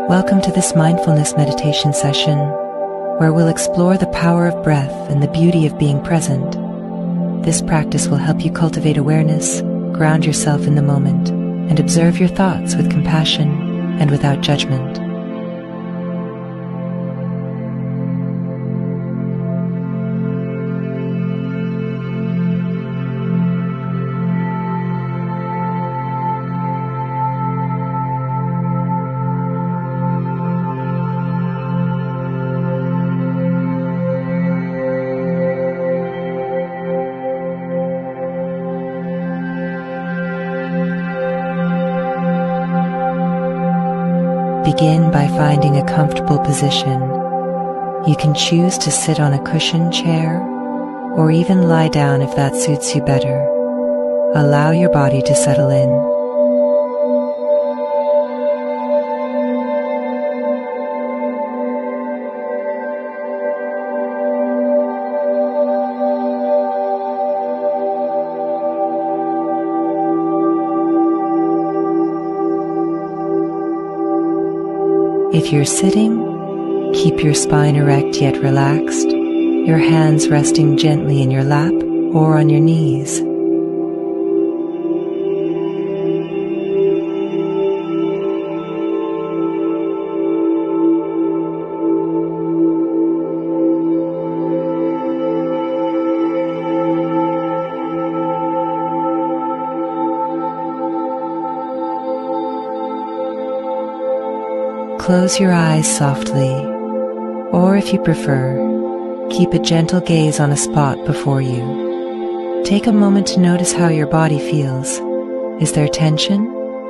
Welcome to this mindfulness meditation session, where we'll explore the power of breath and the beauty of being present. This practice will help you cultivate awareness, ground yourself in the moment, and observe your thoughts with compassion and without judgment. Begin by finding a comfortable position. You can choose to sit on a cushioned chair or even lie down if that suits you better. Allow your body to settle in. If you're sitting, keep your spine erect yet relaxed, your hands resting gently in your lap or on your knees. Close your eyes softly, or if you prefer, keep a gentle gaze on a spot before you. Take a moment to notice how your body feels. Is there tension?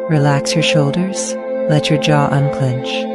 Relax your shoulders. Let your jaw unclench.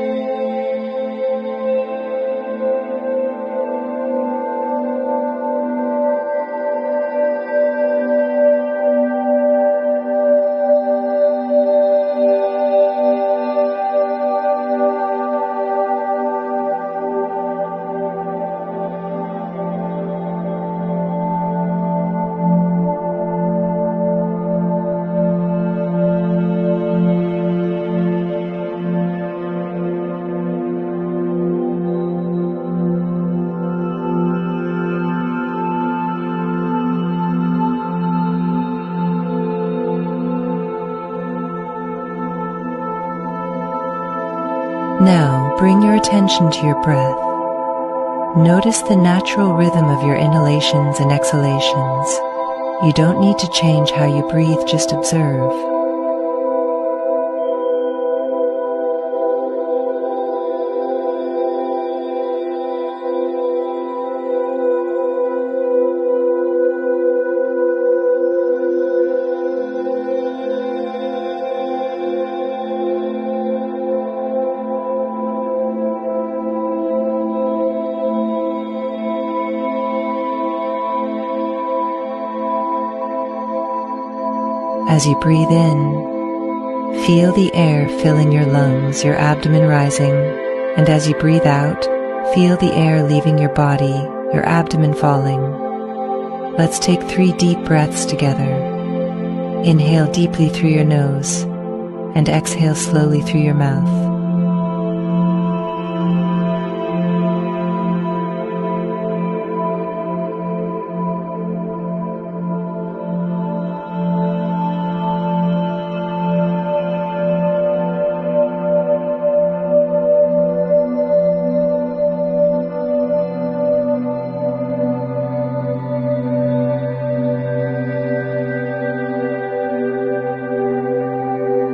Now, bring your attention to your breath. Notice the natural rhythm of your inhalations and exhalations. You don't need to change how you breathe, just observe. As you breathe in, feel the air filling your lungs, your abdomen rising, and as you breathe out, feel the air leaving your body, your abdomen falling. Let's take 3 deep breaths together. Inhale deeply through your nose, and exhale slowly through your mouth.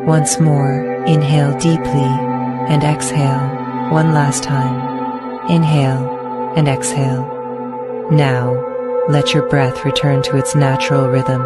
Once more, inhale deeply and exhale one last time. Inhale and exhale. Now, let your breath return to its natural rhythm.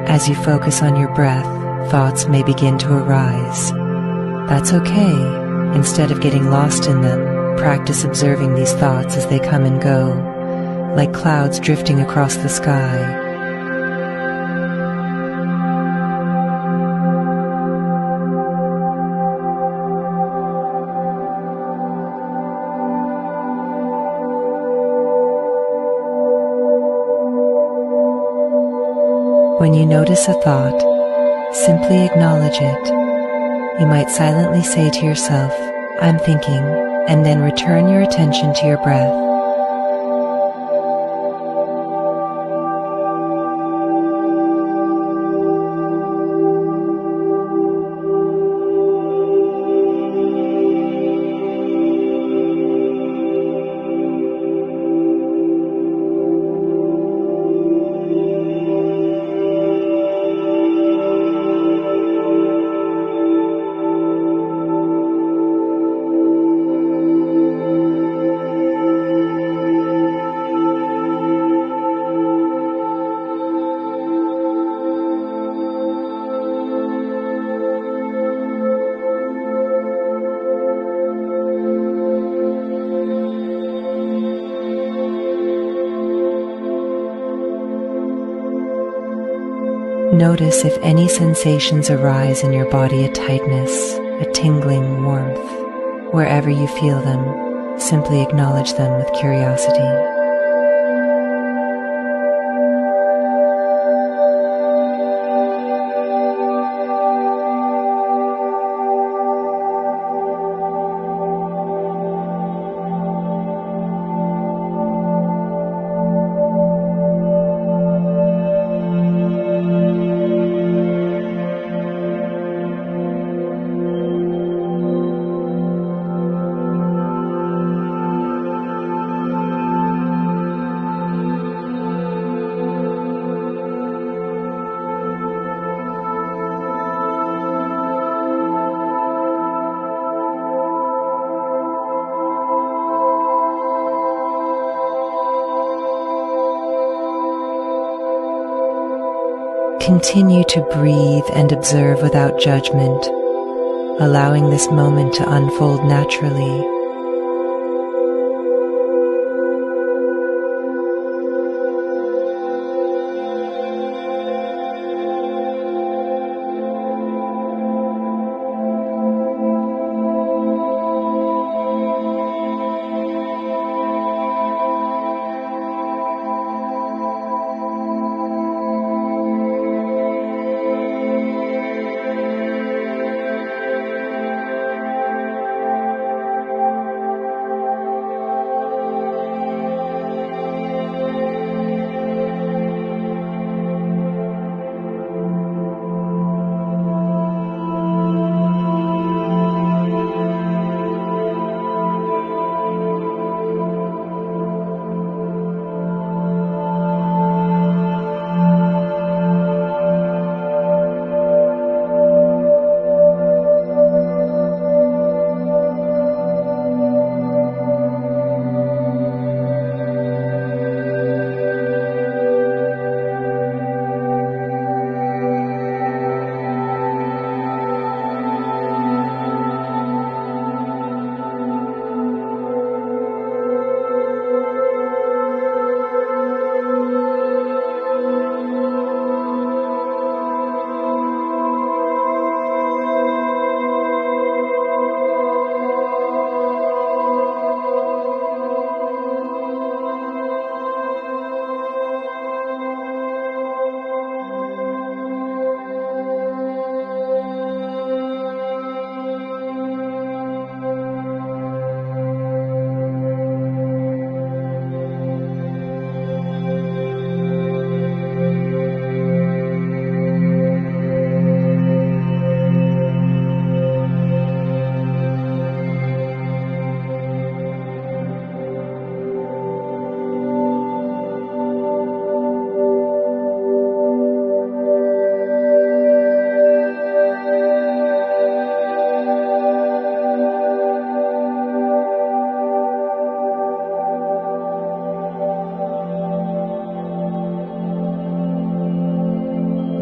As you focus on your breath, thoughts may begin to arise. That's okay. Instead of getting lost in them, practice observing these thoughts as they come and go, like clouds drifting across the sky. When you notice a thought, simply acknowledge it. You might silently say to yourself, "I'm thinking," and then return your attention to your breath. Notice if any sensations arise in your body, a tightness, a tingling warmth. Wherever you feel them, simply acknowledge them with curiosity. Continue to breathe and observe without judgment, allowing this moment to unfold naturally.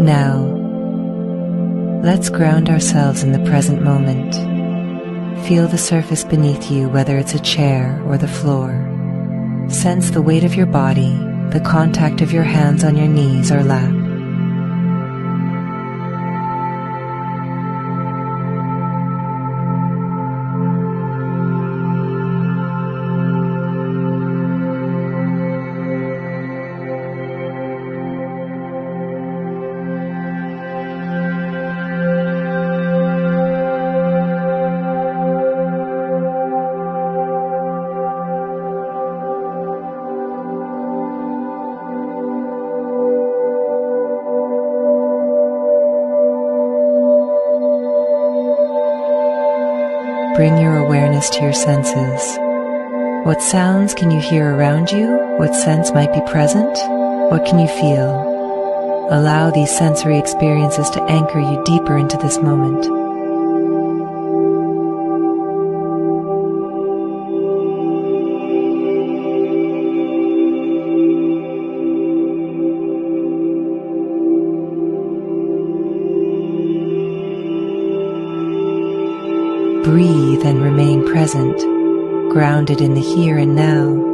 Now, let's ground ourselves in the present moment. Feel the surface beneath you, whether it's a chair or the floor. Sense the weight of your body, the contact of your hands on your knees or lap. Bring your awareness to your senses. What sounds can you hear around you? What scents might be present? What can you feel? Allow these sensory experiences to anchor you deeper into this moment. Breathe and remain present, grounded in the here and now.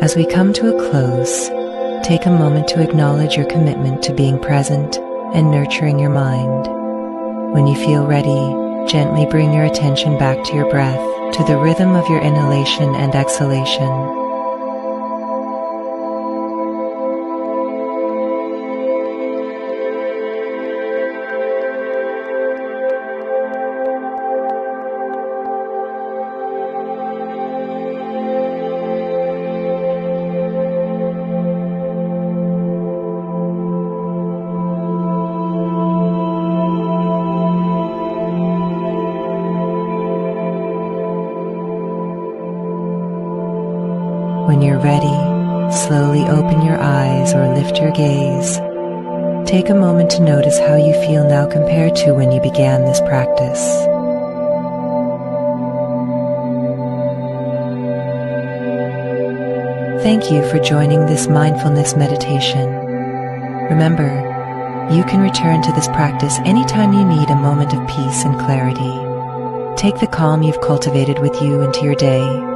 As we come to a close, take a moment to acknowledge your commitment to being present and nurturing your mind. When you feel ready, gently bring your attention back to your breath, to the rhythm of your inhalation and exhalation. When you're ready, slowly open your eyes or lift your gaze. Take a moment to notice how you feel now compared to when you began this practice. Thank you for joining this mindfulness meditation. Remember, you can return to this practice anytime you need a moment of peace and clarity. Take the calm you've cultivated with you into your day